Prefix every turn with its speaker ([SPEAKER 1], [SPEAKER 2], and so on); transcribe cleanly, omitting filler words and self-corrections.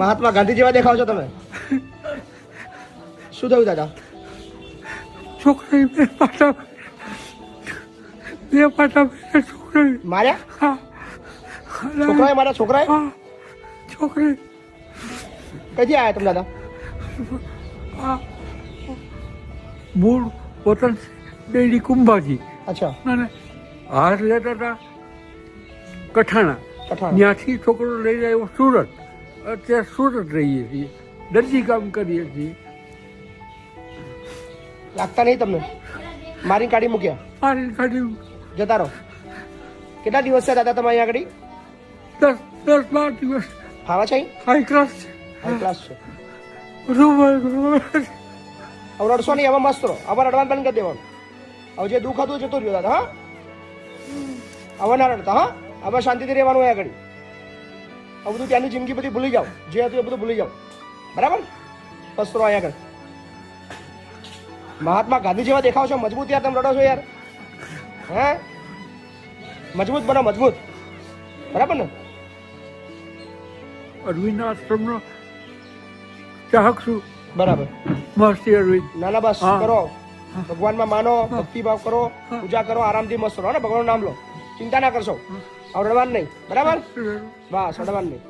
[SPEAKER 1] મહાત્મા ગાંધી જેવા દેખાવ છો તમે. શું થયું દાદા?
[SPEAKER 2] છોકરી બે પાટા છોકરી
[SPEAKER 1] માર્યા? છોકરાએ માર્યા? છોકરાએ?
[SPEAKER 2] છોકરી
[SPEAKER 1] કઈથી આવ્યા તમે દાદા?
[SPEAKER 2] મૂળ વતન ડેડી કુંભાજી
[SPEAKER 1] અચ્છા.
[SPEAKER 2] અને હાર લેતા હતા કઠાણા. ત્યાંથી છોકરો લઈને આવ્યો સુરત. અત્યારે સુરત રહીએ છીએ, દરજી કામ કરીએ છીએ.
[SPEAKER 1] લાગતા નહીં તમને? મારી કાઢી મૂક્યા?
[SPEAKER 2] મારી કાઢી
[SPEAKER 1] જતા રહો. કેટલા દિવસ છે દાદા તમે અહીંયા આગળ?
[SPEAKER 2] 10-12 દિવસ.
[SPEAKER 1] ખાવા છે?
[SPEAKER 2] હાઈ ક્લાસ છે.
[SPEAKER 1] હાઈ ક્લાસ છે.
[SPEAKER 2] રૂમ
[SPEAKER 1] હવે રડશો નહીં. હવે મસ્ત રહો. હવે રડવાનું બંધ કરી દેવાનું. હવે જે દુઃખ હતું જતું રહ્યું દાદા. હા, હવે ના રડતા. હા, હવે શાંતિથી રહેવાનું અહીંયા આગળ. હવે બધું ત્યાંની જિંદગી બધી ભૂલી જાઓ. જે હતું એ બધું ભૂલી જાઓ. બરાબર? મસ્ત રહો અહીંયા આગળ. મહાત્મા ગાંધી જેવા દેખાવ છો. મજબૂત યાર તમે રડો છો યાર. હે, મજબૂત બનો, મજબૂત. બરાબર ને?
[SPEAKER 2] અરવિંદ આશ્રમનો ચાહક છું.
[SPEAKER 1] બરાબર.
[SPEAKER 2] મસ્તી અરવિંદ.
[SPEAKER 1] ના ના, બસ કરો. ભગવાનમાં માનો, ભક્તિભાવ કરો, પૂજા કરો, આરામથી મસ્ત રહો ને. ભગવાનનું નામ લો. ચિંતા ના કરશો. હવે રડવાનું નહીં. બરાબર? બસ રડવાનું નહીં.